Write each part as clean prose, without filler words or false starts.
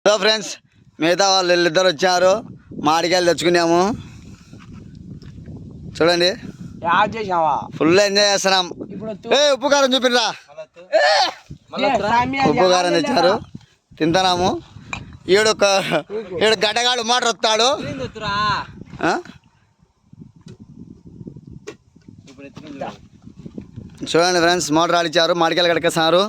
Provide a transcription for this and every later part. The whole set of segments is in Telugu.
హలో ఫ్రెండ్స్, మిగతా వాళ్ళు వీళ్ళిద్దరు వచ్చారు. మామిడికాయలు తెచ్చుకున్నాము. చూడండి, ఫుల్ ఎంజాయ్ చేస్తున్నాం. ఉప్పు కారం చూపిరా. ఉప్పు కారం తెచ్చారు, తింటున్నాము. ఈడు గడ్డగాడు మాట వస్తాడు. చూడండి ఫ్రెండ్స్, మోటార్ ఆడిచ్చారు, మామిడికాయలు కడికేస్తున్నారు.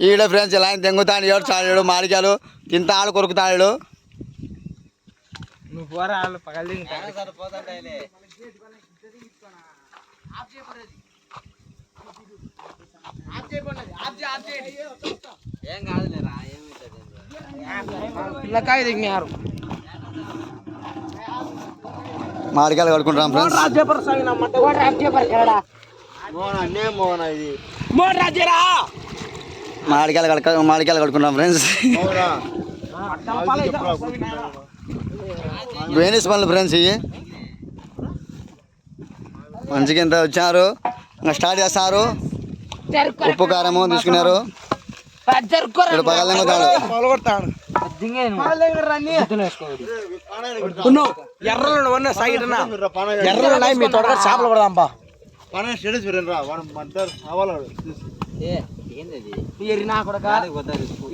ఈడ ఫ్రెండ్స్ ఇలా తెంగుతాడు, ఏడు చాడు మామిడికాయలు తింటాడు, కొరుకుతాడు. మామిడికాయలు కడుకుంటాం ఫ్రెండ్స్. మామిడికాయలు కడుకుంటాం ఫ్రెండ్స్. బేనిస్ పనులు ఫ్రెండ్స్. ఇవి మంచిగా ఇంత వచ్చారు, ఇంకా స్టార్ట్ చేస్తారు. ఉప్పు కారము తీసుకున్నారు. ఎర్రలు మీ తోట చేపలు పడదాంపా.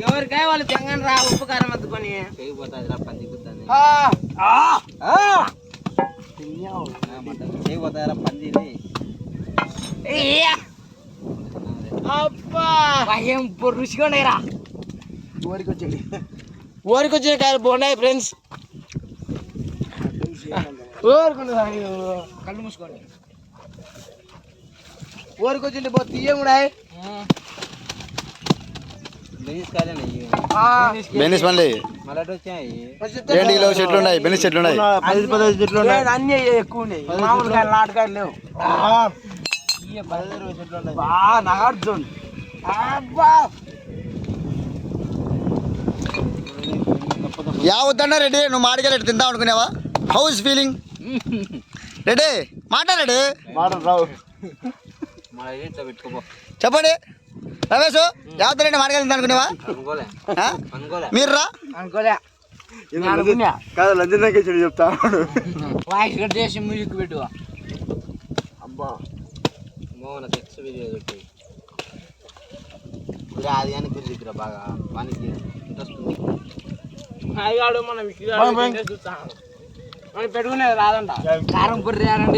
ఎవరికాయ వాళ్ళు తెంగని రా, ఉప్పు కారం అద్దుకొని రుచిగా ఉన్నాయిరా. ఊరికొచ్చిన కాయలు బాగున్నాయి ఫ్రెండ్స్. కళ్ళు మూసుకోండి. ఊరికొచ్చింది బో తీయ కూడా. బెనిస్ పండ్లు 2 కిలో చెట్లు ఉన్నాయి. బెనిస్ చెట్లు ఉన్నాయి, 10-15 చెట్లు ఉన్నాయి. అన్ని ఎక్కువ ఉన్నాయి. మామూలుగా నాటకాయలు లేవు. 15-20 చెట్లు ఉన్నాయి. నాగార్జున్ యావద్దన్నా రెడ్డి, నువ్వు మామిడికాయలు ఎట్టు తిందాం అనుకునేవా? House feeling Reddy? మాట్లాడాడు చెప్పండి. రమేష్, యావద్దరెడ్డి మామిడికాయలు తిందా అనుకునేవా? మీరు రా కాదు, లంజనాకే చెడు చెప్తా. చేసి మ్యూజిక్ పెట్టు. అబ్బా అది కానీ గురి బాగా వానికి ఇంట్రెస్ట్ ఉంది. మనం పెట్టుకునేది రాదంట. కారం పొర్రి